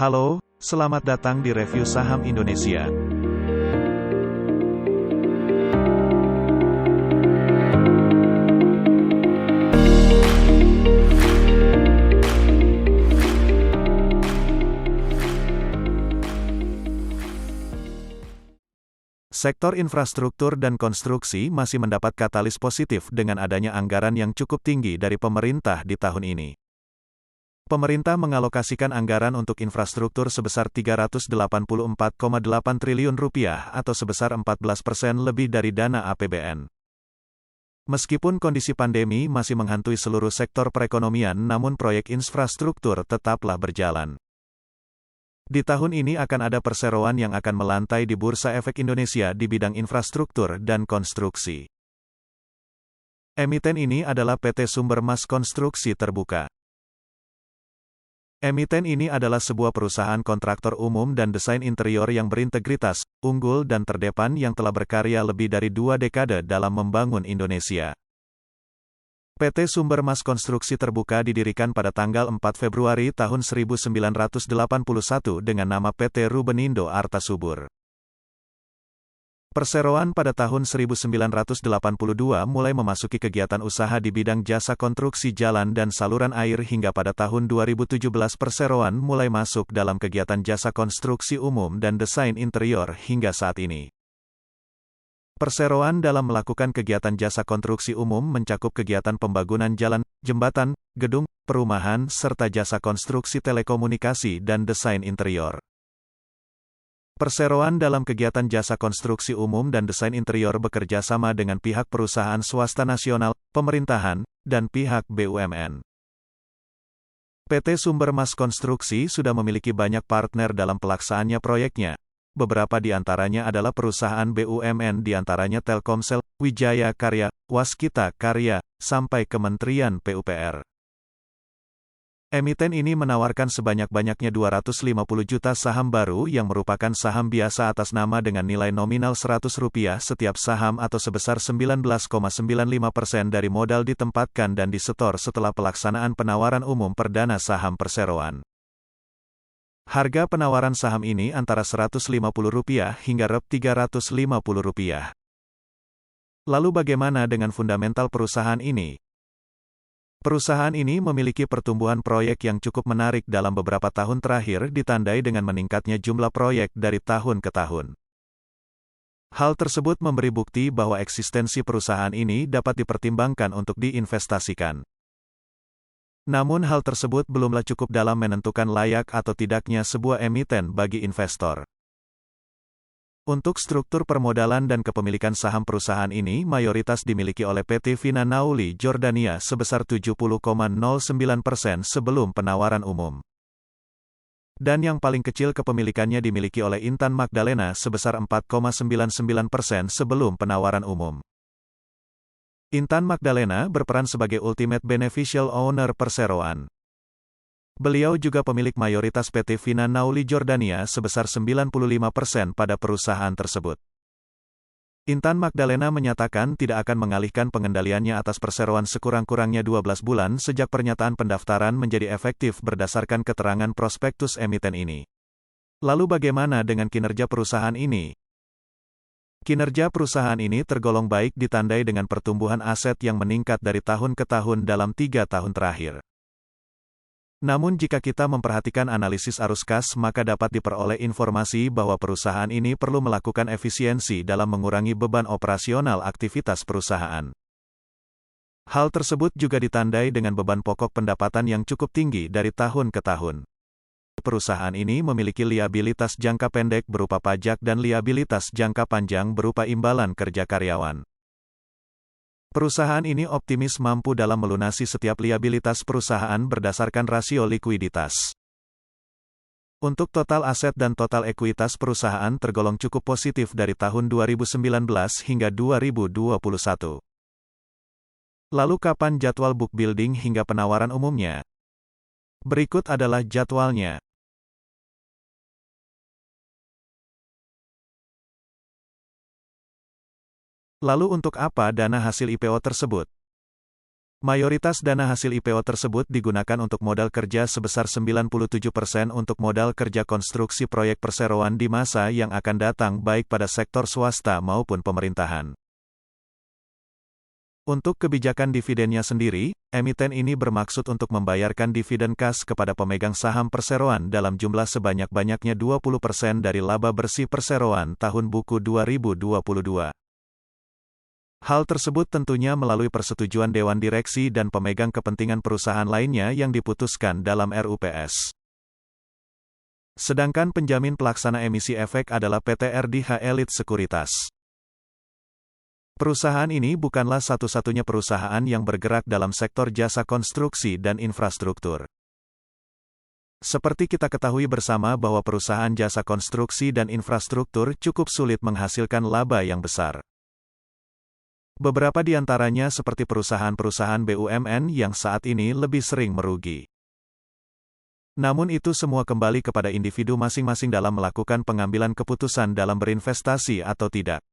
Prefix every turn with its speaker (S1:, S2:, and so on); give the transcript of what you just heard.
S1: Halo, selamat datang di review saham Indonesia. Sektor infrastruktur dan konstruksi masih mendapat katalis positif dengan adanya anggaran yang cukup tinggi dari pemerintah di tahun ini. Pemerintah mengalokasikan anggaran untuk infrastruktur sebesar Rp384,8 triliun atau sebesar 14% lebih dari dana APBN. Meskipun kondisi pandemi masih menghantui seluruh sektor perekonomian, namun proyek infrastruktur tetaplah berjalan. Di tahun ini akan ada perseroan yang akan melantai di Bursa Efek Indonesia di bidang infrastruktur dan konstruksi. Emiten ini adalah PT Sumber Mas Konstruksi Terbuka. Emiten ini adalah sebuah perusahaan kontraktor umum dan desain interior yang berintegritas, unggul dan terdepan yang telah berkarya lebih dari 2 dekade dalam membangun Indonesia. PT Sumber Mas Konstruksi Terbuka didirikan pada tanggal 4 Februari tahun 1981 dengan nama PT Rubenindo Arta Subur. Perseroan pada tahun 1982 mulai memasuki kegiatan usaha di bidang jasa konstruksi jalan dan saluran air hingga pada tahun 2017 perseroan mulai masuk dalam kegiatan jasa konstruksi umum dan desain interior hingga saat ini. Perseroan dalam melakukan kegiatan jasa konstruksi umum mencakup kegiatan pembangunan jalan, jembatan, gedung, perumahan, serta jasa konstruksi telekomunikasi dan desain interior. Perseroan dalam kegiatan jasa konstruksi umum dan desain interior bekerja sama dengan pihak perusahaan swasta nasional, pemerintahan, dan pihak BUMN. PT Sumber Mas Konstruksi sudah memiliki banyak partner dalam pelaksanaannya proyeknya. Beberapa di antaranya adalah perusahaan BUMN di antaranya Telkomsel, Wijaya Karya, Waskita Karya, sampai Kementerian PUPR. Emiten ini menawarkan sebanyak-banyaknya 250 juta saham baru yang merupakan saham biasa atas nama dengan nilai nominal Rp100 setiap saham atau sebesar 19,95% dari modal ditempatkan dan disetor setelah pelaksanaan penawaran umum perdana saham perseroan. Harga penawaran saham ini antara Rp150 hingga Rp350. Lalu bagaimana dengan fundamental perusahaan ini? Perusahaan ini memiliki pertumbuhan proyek yang cukup menarik dalam beberapa tahun terakhir ditandai dengan meningkatnya jumlah proyek dari tahun ke tahun. Hal tersebut memberi bukti bahwa eksistensi perusahaan ini dapat dipertimbangkan untuk diinvestasikan. Namun hal tersebut belumlah cukup dalam menentukan layak atau tidaknya sebuah emiten bagi investor. Untuk struktur permodalan dan kepemilikan saham perusahaan ini mayoritas dimiliki oleh PT Vina Nauli Jordania sebesar 70,09% sebelum penawaran umum. Dan yang paling kecil kepemilikannya dimiliki oleh Intan Magdalena sebesar 4,99% sebelum penawaran umum. Intan Magdalena berperan sebagai ultimate beneficial owner perseroan. Beliau juga pemilik mayoritas PT Vina Nauli Jordania sebesar 95% pada perusahaan tersebut. Intan Magdalena menyatakan tidak akan mengalihkan pengendaliannya atas perseroan sekurang-kurangnya 12 bulan sejak pernyataan pendaftaran menjadi efektif berdasarkan keterangan prospektus emiten ini. Lalu bagaimana dengan kinerja perusahaan ini? Kinerja perusahaan ini tergolong baik ditandai dengan pertumbuhan aset yang meningkat dari tahun ke tahun dalam 3 tahun terakhir. Namun jika kita memperhatikan analisis arus kas maka dapat diperoleh informasi bahwa perusahaan ini perlu melakukan efisiensi dalam mengurangi beban operasional aktivitas perusahaan. Hal tersebut juga ditandai dengan beban pokok pendapatan yang cukup tinggi dari tahun ke tahun. Perusahaan ini memiliki liabilitas jangka pendek berupa pajak dan liabilitas jangka panjang berupa imbalan kerja karyawan. Perusahaan ini optimis mampu dalam melunasi setiap liabilitas perusahaan berdasarkan rasio likuiditas. Untuk total aset dan total ekuitas perusahaan tergolong cukup positif dari tahun 2019 hingga 2021. Lalu kapan jadwal book building hingga penawaran umumnya? Berikut adalah jadwalnya. Lalu untuk apa dana hasil IPO tersebut? Mayoritas dana hasil IPO tersebut digunakan untuk modal kerja sebesar 97% untuk modal kerja konstruksi proyek perseroan di masa yang akan datang baik pada sektor swasta maupun pemerintahan. Untuk kebijakan dividennya sendiri, emiten ini bermaksud untuk membayarkan dividen kas kepada pemegang saham perseroan dalam jumlah sebanyak-banyaknya 20% dari laba bersih perseroan tahun buku 2022. Hal tersebut tentunya melalui persetujuan Dewan Direksi dan pemegang kepentingan perusahaan lainnya yang diputuskan dalam RUPS. Sedangkan penjamin pelaksana emisi efek adalah PT RDH Elite Sekuritas. Perusahaan ini bukanlah satu-satunya perusahaan yang bergerak dalam sektor jasa konstruksi dan infrastruktur. Seperti kita ketahui bersama bahwa perusahaan jasa konstruksi dan infrastruktur cukup sulit menghasilkan laba yang besar. Beberapa di antaranya seperti perusahaan-perusahaan BUMN yang saat ini lebih sering merugi. Namun itu semua kembali kepada individu masing-masing dalam melakukan pengambilan keputusan dalam berinvestasi atau tidak.